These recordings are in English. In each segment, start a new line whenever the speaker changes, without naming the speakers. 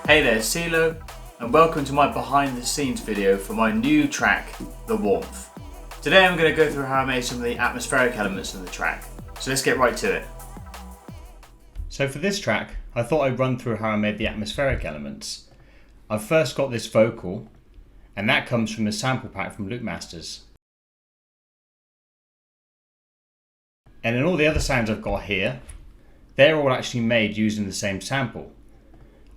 Hey there, CELO, and welcome to my behind the scenes video for my new track, The Warmth. Today I'm going to go through how I made some of the atmospheric elements of the track, so let's get right to it. So for this track, I thought I'd run through how I made the atmospheric elements. I've first got this vocal, and that comes from the sample pack from Loop Masters. And then all the other sounds I've got here, they're all actually made using the same sample.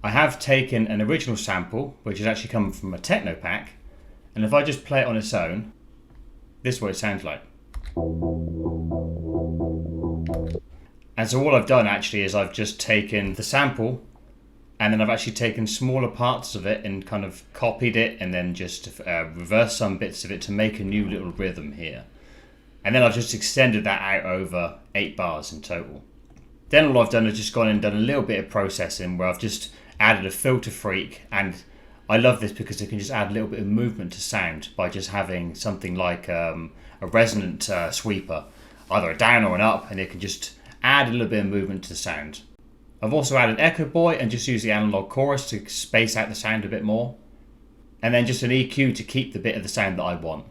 I have taken an original sample, which is actually coming from a techno pack, and if I just play it on its own, this is what it sounds like. And so all I've done actually is I've just taken the sample, and then I've actually taken smaller parts of it and kind of copied it, and then just reversed some bits of it to make a new little rhythm here. And then I've just extended that out over 8 bars in total. Then all I've done is just gone and done a little bit of processing where I've just added a filter freak, and I love this because it can just add a little bit of movement to sound by just having something like a resonant sweeper, either a down or an up, and it can just add a little bit of movement to the sound. I've also added Echo Boy and just used the analog chorus to space out the sound a bit more, and then just an EQ to keep the bit of the sound that I want.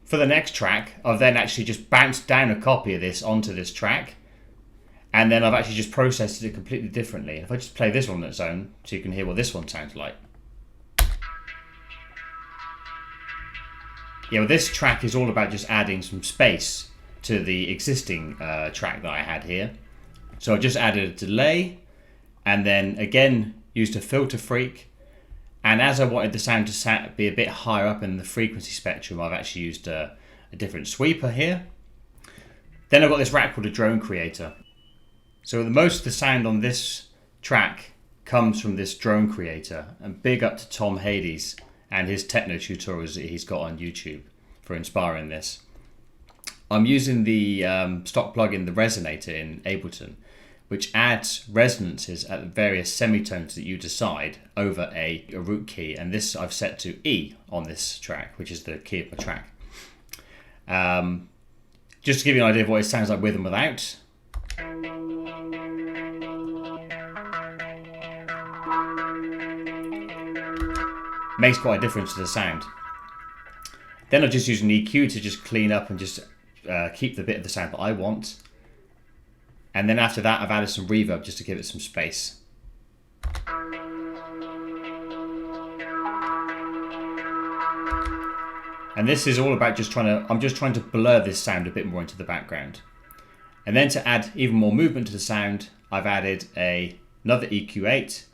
For the next track, I've then actually just bounced down a copy of this onto this track, and then I've actually just processed it completely differently. If I just play this one on its own, so you can hear what this one sounds like. Yeah, well, this track is all about just adding some space to the existing track that I had here. So I just added a delay, and then again used a filter freak. And as I wanted the sound to be a bit higher up in the frequency spectrum, I've actually used a different sweeper here. Then I've got this rack called a Drone Creator. So most of the sound on this track comes from this Drone Creator, and big up to Tom Hades and his techno tutorials that he's got on YouTube for inspiring this. I'm using the stock plugin, the Resonator in Ableton, which adds resonances at the various semitones that you decide over a root key, and this I've set to E on this track, which is the key of my track. Just to give you an idea of what it sounds like with and without. Makes quite a difference to the sound. Then I'll just use an EQ to just clean up and just keep the bit of the sound that I want. And then after that I've added some reverb just to give it some space. And this is all about I'm just trying to blur this sound a bit more into the background. And then to add even more movement to the sound, I've added another EQ8,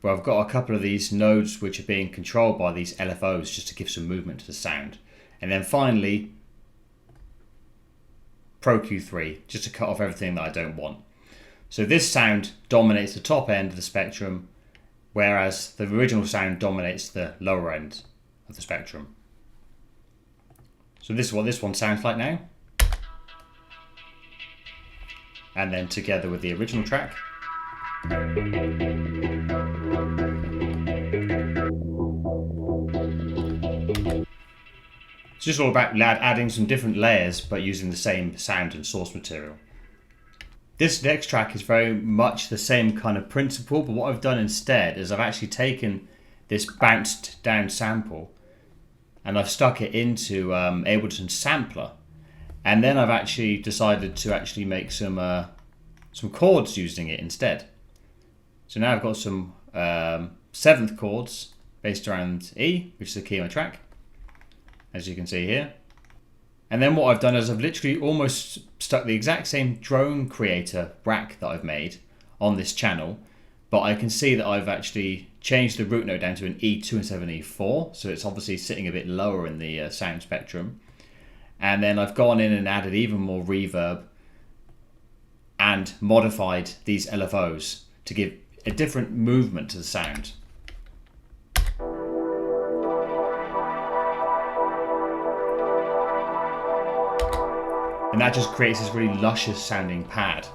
where I've got a couple of these nodes which are being controlled by these LFOs just to give some movement to the sound. And then finally, Pro Q3, just to cut off everything that I don't want. So this sound dominates the top end of the spectrum, whereas the original sound dominates the lower end of the spectrum. So this is what this one sounds like now. And then together with the original track. It's just all about adding some different layers but using the same sound and source material. This next track is very much the same kind of principle, but what I've done instead is I've actually taken this bounced down sample and I've stuck it into Ableton Sampler, and then I've actually decided to actually make some chords using it instead. So now I've got some 7th chords based around E, which is the key of my track, as you can see here. And then what I've done is I've literally almost stuck the exact same Drone Creator rack that I've made on this channel, but I can see that I've actually changed the root note down to an E2 instead of an E4, so it's obviously sitting a bit lower in the sound spectrum. And then I've gone in and added even more reverb and modified these LFOs to give a different movement to the sound. And that just creates this really luscious sounding pad.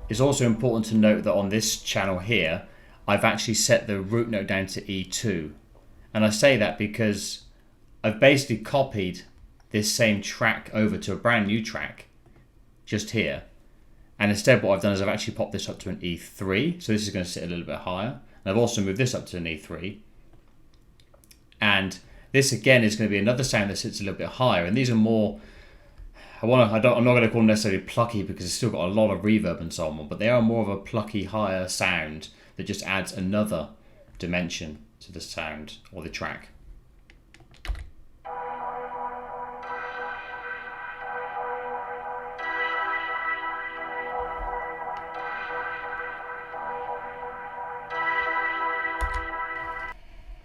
It's also important to note that on this channel here, I've actually set the root note down to E2. And I say that because I've basically copied this same track over to a brand new track just here. And instead what I've done is I've actually popped this up to an E3. So this is going to sit a little bit higher. And I've also moved this up to an E3. And this again is going to be another sound that sits a little bit higher. And these are more, I'm not going to call them necessarily plucky because it's still got a lot of reverb and so on, but they are more of a plucky higher sound that just adds another dimension to the sound or the track.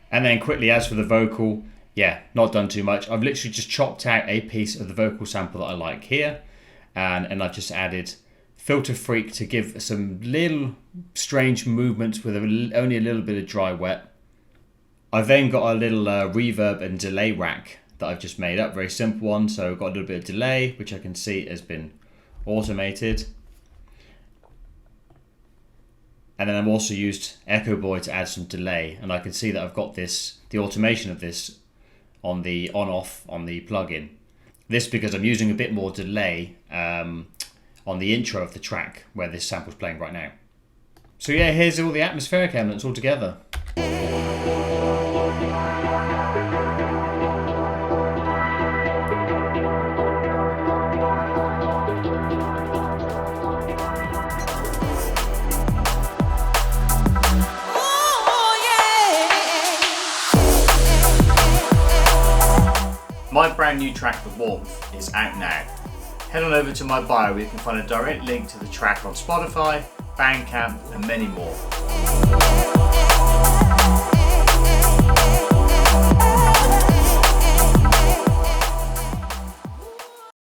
And then quickly, as for the vocal, yeah, not done too much. I've literally just chopped out a piece of the vocal sample that I like here, and I've just added Filter Freak to give some little strange movements with only a little bit of dry wet. I've then got a little reverb and delay rack that I've just made up, very simple one. So I've got a little bit of delay, which I can see has been automated. And then I've also used Echo Boy to add some delay, and I can see that I've got this, the automation of this on the on-off on the plugin. This because I'm using a bit more delay on the intro of the track where this sample's playing right now. So yeah, here's all the atmospheric elements all together. My brand new track, The Warmth, is out now. Head on over to my bio where you can find a direct link to the track on Spotify, Bandcamp and many more.